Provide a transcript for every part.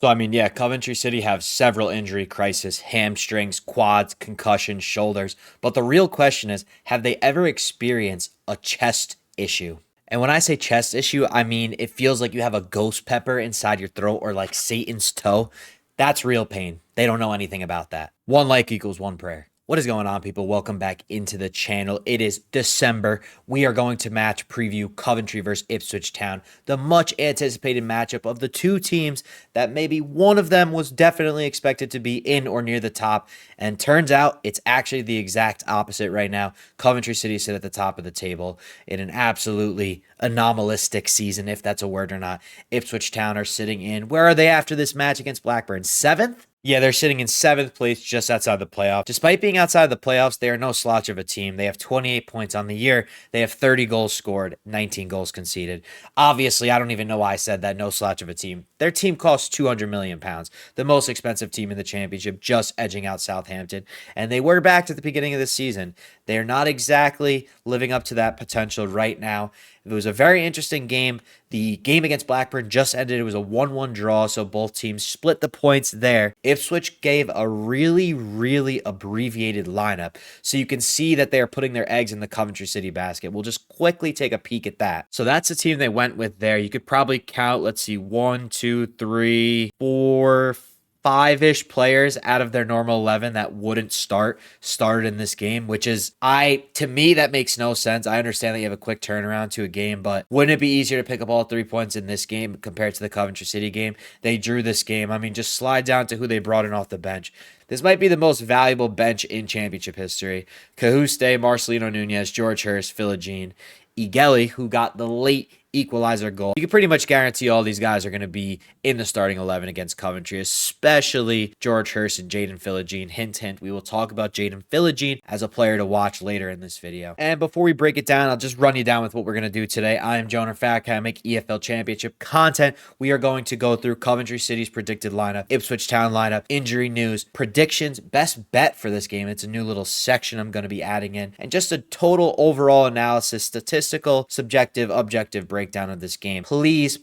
So, I mean, yeah, Coventry City have several injury crises, hamstrings, quads, concussions, shoulders. But the real question is, have they ever experienced a chest issue? And when I say chest issue, I mean it feels like you have a ghost pepper inside your throat or like Satan's toe. That's real pain. They don't know anything about that. One like equals one prayer. What is going on, people? Welcome back into the channel. It is December. We are going to match preview Coventry versus Ipswich Town, the much anticipated matchup of the two teams that maybe one of them was definitely expected to be in or near the top. And turns out it's actually the exact opposite right now. Coventry City sit at the top of the table in an absolutely anomalistic season, if that's a word or not. Ipswich Town are sitting in, where are they after this match against Blackburn? 7th? Yeah, they're sitting in 7th place just outside the playoff. Despite being outside the playoffs, they are no slouch of a team. They have 28 points on the year. They have 30 goals scored, 19 goals conceded. Obviously, I don't even know why I said that, no slouch of a team. Their team costs £200 million, the most expensive team in the championship, just edging out Southampton. And they were back at the beginning of the season. They are not exactly living up to that potential right now. It was a very interesting game. The game against Blackburn just ended. It was a 1-1 draw, so both teams split the points there. Ipswich gave a really abbreviated lineup, so you can see that they are putting their eggs in the Coventry City basket. We'll just quickly take a peek at that. So that's the team they went with there. You could probably count, let's see, 1, 2, 3, 4, 5-ish players out of their normal 11 that wouldn't started in this game, which is, to me, that makes no sense. I understand that you have a quick turnaround to a game, but wouldn't it be easier to pick up all 3 points in this game compared to the Coventry City game? They drew this game. I mean, just slide down to who they brought in off the bench. This might be the most valuable bench in championship history. Cahuste, Marcelino Nunez, George Hurst, Philogene, Igeli, who got the late equalizer goal. You can pretty much guarantee all these guys are going to be in the starting 11 against Coventry, especially George Hurst and Jaden Philogene. Hint, hint, we will talk about Jaden Philogene as a player to watch later in this video. And before we break it down, I'll just run you down with what we're going to do today. I am Joner, I make EFL Championship content. We are going to go through Coventry City's predicted lineup, Ipswich Town lineup, injury news, predictions, best bet for this game. It's a new little section I'm going to be adding in, and just a total overall analysis, statistical, subjective, objective breakdown of this game. Please,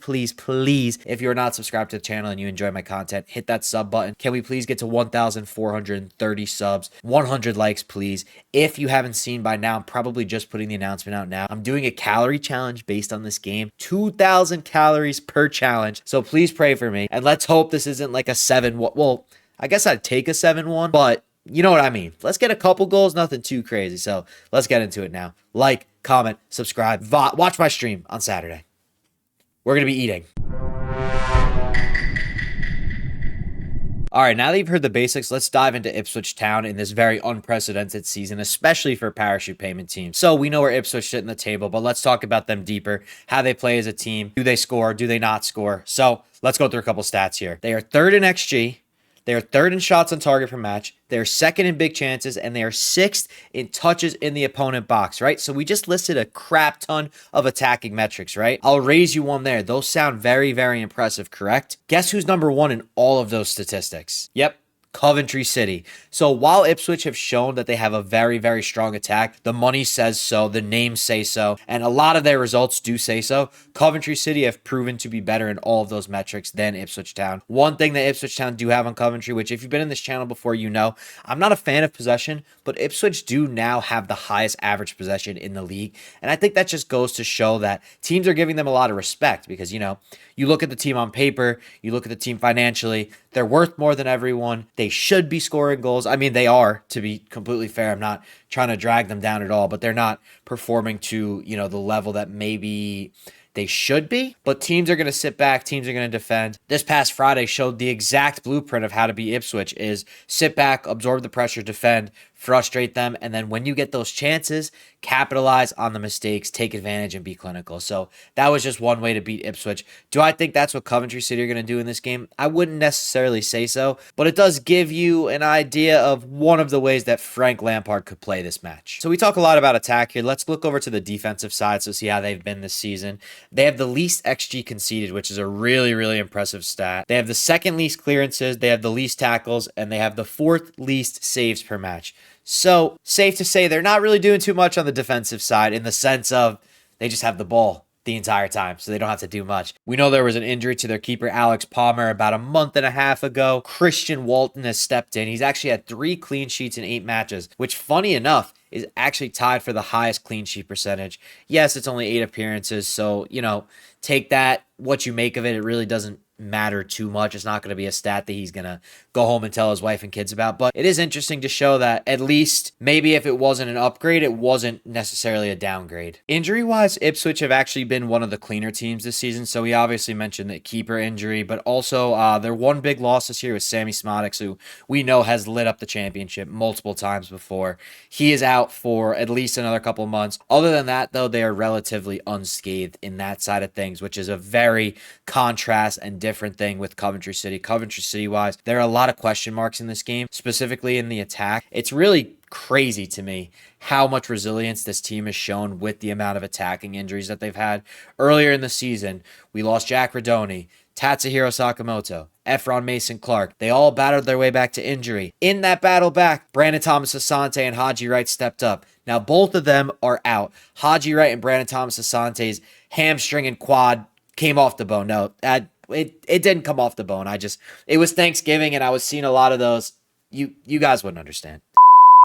if you're not subscribed to the channel and you enjoy my content, hit that sub button. Can we please get to 1,430 subs? 100 likes, please. If you haven't seen by now, I'm probably just putting the announcement out now. I'm doing a calorie challenge based on this game. 2,000 calories per challenge. So please pray for me. And let's hope this isn't like a 7-1. Well, I guess I'd take a 7-1, but you know what I mean. Let's get a couple goals, nothing too crazy. So let's get into it now. Like, comment, subscribe, watch my stream on Saturday. We're going to be eating. All right, now that you've heard the basics, let's dive into Ipswich Town in this very unprecedented season, especially for parachute payment teams. So we know where Ipswich sit in the table, but let's talk about them deeper, how they play as a team. Do they score? Do they not score? So let's go through a couple stats here. They are 3rd in XG. They are 3rd in shots on target per match. They are 2nd in big chances, and they are 6th in touches in the opponent box, right? So we just listed a crap ton of attacking metrics, right? I'll raise you one there. Those sound very impressive, correct? Guess who's number 1 in all of those statistics? Yep. Coventry City. So while Ipswich have shown that they have a very strong attack, the money says so, the names say so, and a lot of their results do say so, Coventry City have proven to be better in all of those metrics than Ipswich Town. One thing that Ipswich Town do have on Coventry, which if you've been in this channel before, you know, I'm not a fan of possession, but Ipswich do now have the highest average possession in the league, and I think that just goes to show that teams are giving them a lot of respect because, you know, you look at the team on paper, you look at the team financially, they're worth more than everyone. They should be scoring goals. I mean, they are, to be completely fair. I'm not trying to drag them down at all, but they're not performing to, you know, the level that maybe they should be. But teams are going to sit back. Teams are going to defend. This past Friday showed the exact blueprint of how to beat Ipswich is sit back, absorb the pressure, defend, frustrate them, and then when you get those chances, capitalize on the mistakes, take advantage, and be clinical. So that was just one way to beat Ipswich. Do I think that's what Coventry City are going to do in this game? I wouldn't necessarily say so, but it does give you an idea of one of the ways that Frank Lampard could play this match. So we talk a lot about attack here. Let's look over to the defensive side to see how they've been this season. They have the least XG conceded, which is a really impressive stat. They have the 2nd least clearances, they have the least tackles, and they have the 4th least saves per match. So safe to say they're not really doing too much on the defensive side in the sense of they just have the ball. the entire time, so they don't have to do much. We know there was an injury to their keeper, Alex Palmer, about a month and a half ago. Christian Walton has stepped in. He's actually had 3 clean sheets in 8 matches, which, funny enough, is actually tied for the highest clean sheet percentage. Yes, it's only 8 appearances, so, take that, what you make of it. It really doesn't matter too much. It's not going to be a stat that he's going to go home and tell his wife and kids about, but it is interesting to show that at least maybe if it wasn't an upgrade, it wasn't necessarily a downgrade. Injury-wise, Ipswich have actually been one of the cleaner teams this season, so we obviously mentioned the keeper injury, but also their one big loss this year was Sammy Smodics, who we know has lit up the championship multiple times before. He is out for at least another couple months. Other than that, though, they are relatively unscathed in that side of things, which is a very contrast and different thing with Coventry City. Coventry City-wise, there are a lot of question marks in this game, specifically in the attack. It's really crazy to me how much resilience this team has shown with the amount of attacking injuries that they've had. Earlier in the season, we lost Jack Radoni, Tatsuhiro Sakamoto, Efron Mason-Clark. They all battled their way back to injury. In that battle back, Brandon Thomas-Asante and Haji Wright stepped up. Now, both of them are out. Haji Wright and Brandon Thomas-Asante's hamstring and quad came off the bone. No, it didn't come off the bone. It was Thanksgiving, and I was seeing a lot of those. You guys wouldn't understand.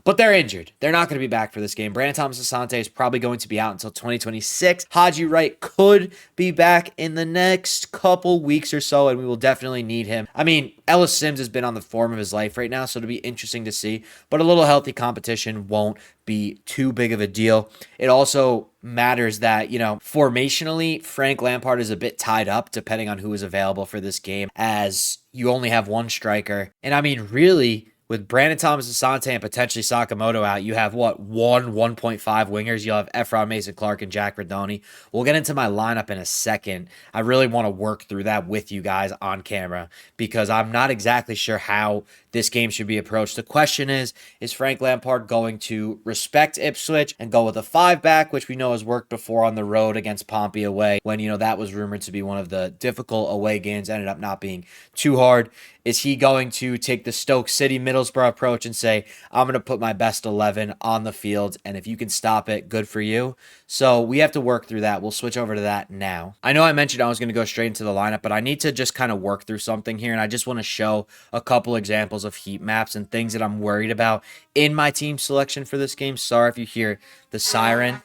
But they're injured. They're not going to be back for this game. Brandon Thomas-Asante is probably going to be out until 2026. Haji Wright could be back in the next couple weeks or so, and we will definitely need him. I mean, Ellis Sims has been on the form of his life right now, so it'll be interesting to see. But a little healthy competition won't be too big of a deal. It also matters that, formationally, Frank Lampard is a bit tied up depending on who is available for this game, as you only have one striker. And I mean, really, with Brandon Thomas-Asante and potentially Sakamoto out, you have 1.5 wingers. You'll have Efron Mason-Clark and Jack Radoni. We'll get into my lineup in a second. I really want to work through that with you guys on camera because I'm not exactly sure how this game should be approached. The question is Frank Lampard going to respect Ipswich and go with a 5-back, which we know has worked before on the road against Pompey away when, that was rumored to be one of the difficult away games, ended up not being too hard. Is he going to take the Stoke City Middlesbrough approach and say, I'm going to put my best 11 on the field, and if you can stop it, good for you? So we have to work through that. We'll switch over to that now. I know I mentioned I was going to go straight into the lineup, but I need to just kind of work through something here, and I just want to show a couple examples of heat maps and things that I'm worried about in my team selection for this game. Sorry if you hear the siren.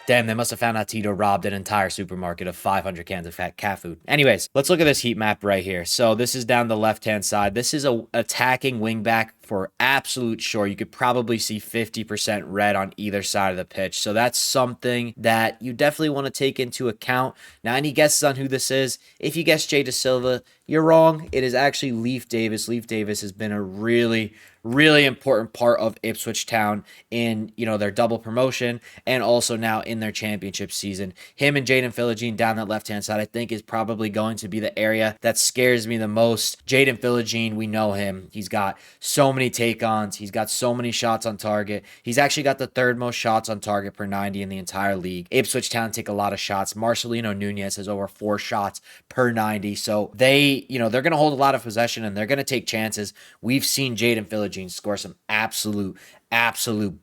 Damn, they must have found out Tito robbed an entire supermarket of 500 cans of cat food. Anyways, let's look at this heat map right here. So this is down the left-hand side. This is a attacking wingback for absolute sure. You could probably see 50% red on either side of the pitch. So that's something that you definitely want to take into account. Now, any guesses on who this is? If you guess Jay Da Silva, you're wrong. It is actually Leif Davis. Leif Davis has been a really important part of Ipswich Town in, their double promotion and also now in their championship season. Him and Jaden Philogene down that left-hand side, I think, is probably going to be the area that scares me the most. Jaden Philogene, we know him. He's got so many take-ons. He's got so many shots on target. He's actually got the 3rd most shots on target per 90 in the entire league. Ipswich Town take a lot of shots. Marcelino Nunez has over 4 shots per 90. So they're going to hold a lot of possession and they're going to take chances. We've seen Jaden Philogene score some absolute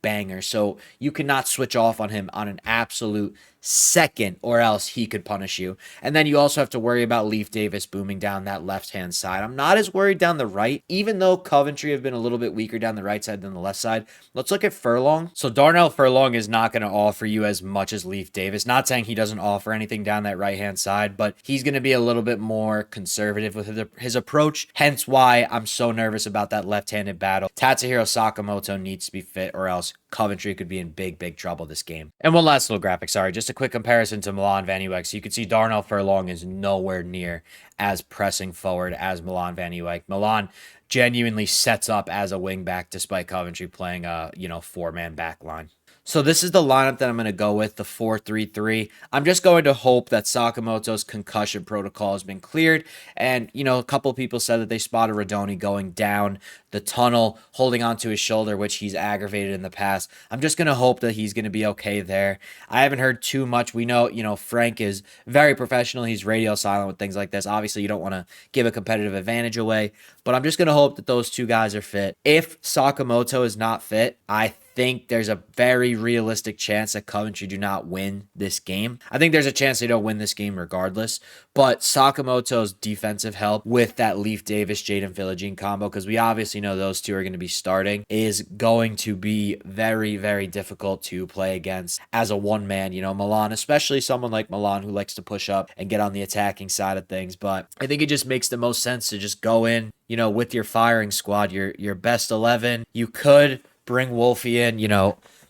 bangers. So you cannot switch off on him on an absolute second or else he could punish you. And then you also have to worry about Leif Davis booming down that left-hand side. I'm not as worried down the right, even though Coventry have been a little bit weaker down the right side than the left side. Let's look at Furlong. So Darnell Furlong is not going to offer you as much as Leif Davis. Not saying he doesn't offer anything down that right-hand side, but he's going to be a little bit more conservative with his approach. Hence why I'm so nervous about that left-handed battle. Tatsuhiro Sakamoto needs to be fit or else Coventry could be in big trouble this game. And one last little graphic, just a quick comparison to Milan Van Uyck. So you can see Darnell Furlong is nowhere near as pressing forward as Milan Van Uyck. Milan genuinely sets up as a wingback despite Coventry playing a 4-man back line. So this is the lineup that I'm going to go with, the 4-3-3. I'm just going to hope that Sakamoto's concussion protocol has been cleared. And, a couple people said that they spotted Radoni going down the tunnel, holding onto his shoulder, which he's aggravated in the past. I'm just going to hope that he's going to be okay there. I haven't heard too much. We know, Frank is very professional. He's radio silent with things like this. Obviously, you don't want to give a competitive advantage away. But I'm just going to hope that those two guys are fit. If Sakamoto is not fit, I think there's a very realistic chance that Coventry do not win this game. I think there's a chance they don't win this game regardless, but Sakamoto's defensive help with that Leaf Davis, Jaden Philogene combo, because we obviously know those two are going to be starting, is going to be very, very difficult to play against as a one-man. Milan, especially someone like Milan who likes to push up and get on the attacking side of things. But I think it just makes the most sense to just go in, with your firing squad, your best 11. You could bring Wolfie in,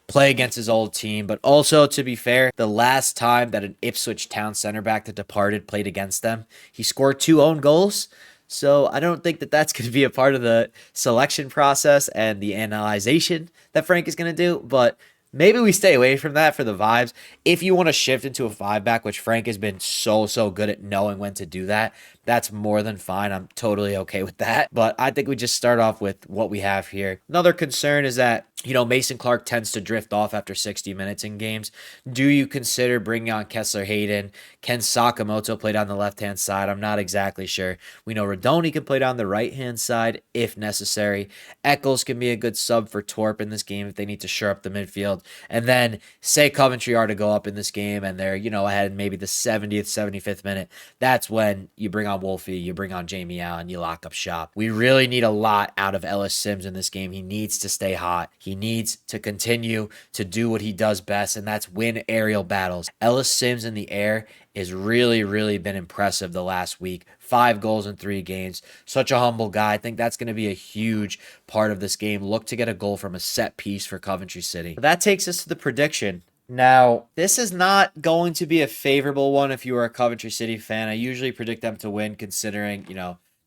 play against his old team. But also, to be fair, the last time that an Ipswich Town center back that departed played against them, he scored 2 own goals. So I don't think that that's going to be a part of the selection process and the analyzation that Frank is going to do. But maybe we stay away from that for the vibes. If you want to shift into a 5-back, which Frank has been so good at knowing when to do that, that's more than fine. I'm totally okay with that. But I think we just start off with what we have here. Another concern is that, Mason Clark tends to drift off after 60 minutes in games. Do you consider bringing on Kessler Hayden? Can Sakamoto play down the left-hand side? I'm not exactly sure. We know Radoni can play down the right-hand side if necessary. Eccles can be a good sub for Torp in this game if they need to shore up the midfield. And then say Coventry are to go up in this game and they're, ahead in maybe the 70th, 75th minute. That's when you bring on Wolfie, you bring on Jamie Allen, you lock up shop. We really need a lot out of Ellis Sims in this game. He needs to stay hot. He needs to continue to do what he does best, and that's win aerial battles. Ellis Sims in the air has really been impressive the last week. 5 goals in 3 games. Such a humble guy. I think that's going to be a huge part of this game. Look to get a goal from a set piece for Coventry City. That takes us to the prediction. Now, this is not going to be a favorable one if you are a Coventry City fan. I usually predict them to win considering,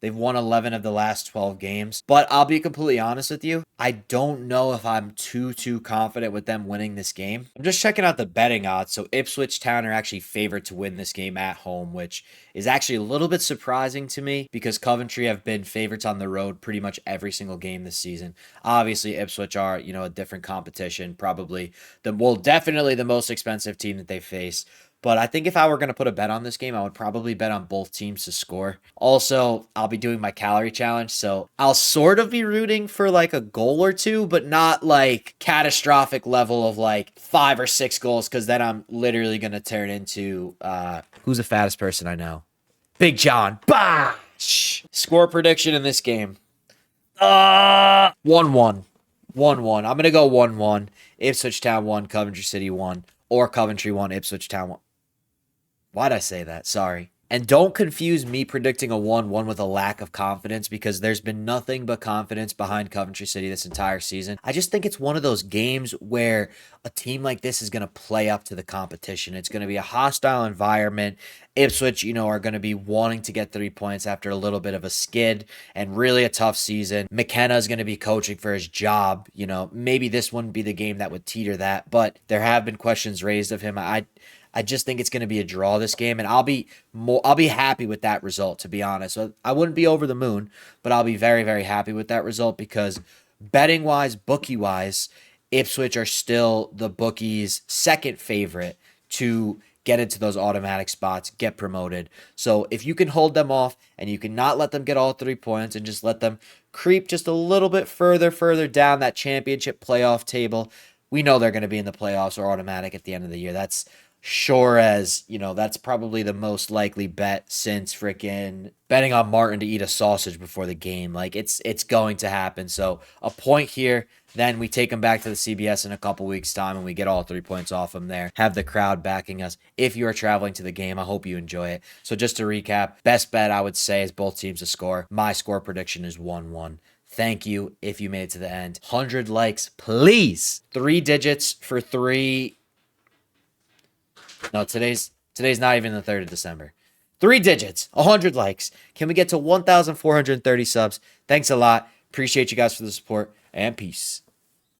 they've won 11 of the last 12 games. But I'll be completely honest with you. I don't know if I'm too confident with them winning this game. I'm just checking out the betting odds. So Ipswich Town are actually favored to win this game at home, which is actually a little bit surprising to me because Coventry have been favorites on the road pretty much every single game this season. Obviously, Ipswich are, a different competition. Probably definitely the most expensive team that they face. But I think if I were going to put a bet on this game, I would probably bet on both teams to score. Also, I'll be doing my calorie challenge, so I'll sort of be rooting for like a goal or two, but not like catastrophic level of like 5 or 6 goals, because then I'm literally going to turn into, who's the fattest person I know? Big John. Bash! Score prediction in this game. 1-1. 1-1. I'm going to go 1-1. Ipswich Town 1, Coventry City 1. Or Coventry 1, Ipswich Town 1. Why'd I say that? Sorry. And don't confuse me predicting a 1-1 with a lack of confidence, because there's been nothing but confidence behind Coventry City this entire season. I just think it's one of those games where a team like this is going to play up to the competition. It's going to be a hostile environment. Ipswich, are going to be wanting to get 3 points after a little bit of a skid and really a tough season. McKenna is going to be coaching for his job. Maybe this wouldn't be the game that would teeter that, but there have been questions raised of him. I just think it's going to be a draw this game, and I'll be happy with that result, to be honest. So I wouldn't be over the moon, but I'll be very, very happy with that result because betting-wise, bookie-wise, Ipswich are still the bookies' second favorite to get into those automatic spots, get promoted. So if you can hold them off and you can not let them get all 3 points and just let them creep just a little bit further down that championship playoff table, we know they're going to be in the playoffs or automatic at the end of the year. That's sure as, that's probably the most likely bet since freaking betting on Martin to eat a sausage before the game. Like, it's going to happen. So a point here, then we take them back to the CBS in a couple weeks' time and we get all 3 points off them there. Have the crowd backing us. If you are traveling to the game, I hope you enjoy it. So just to recap, best bet I would say is both teams to score. My score prediction is 1-1. Thank you if you made it to the end. 100 likes, please. 3 digits for 3. No, today's not even the 3rd of December. 3 digits, 100 likes. Can we get to 1,430 subs? Thanks a lot. Appreciate you guys for the support, and peace.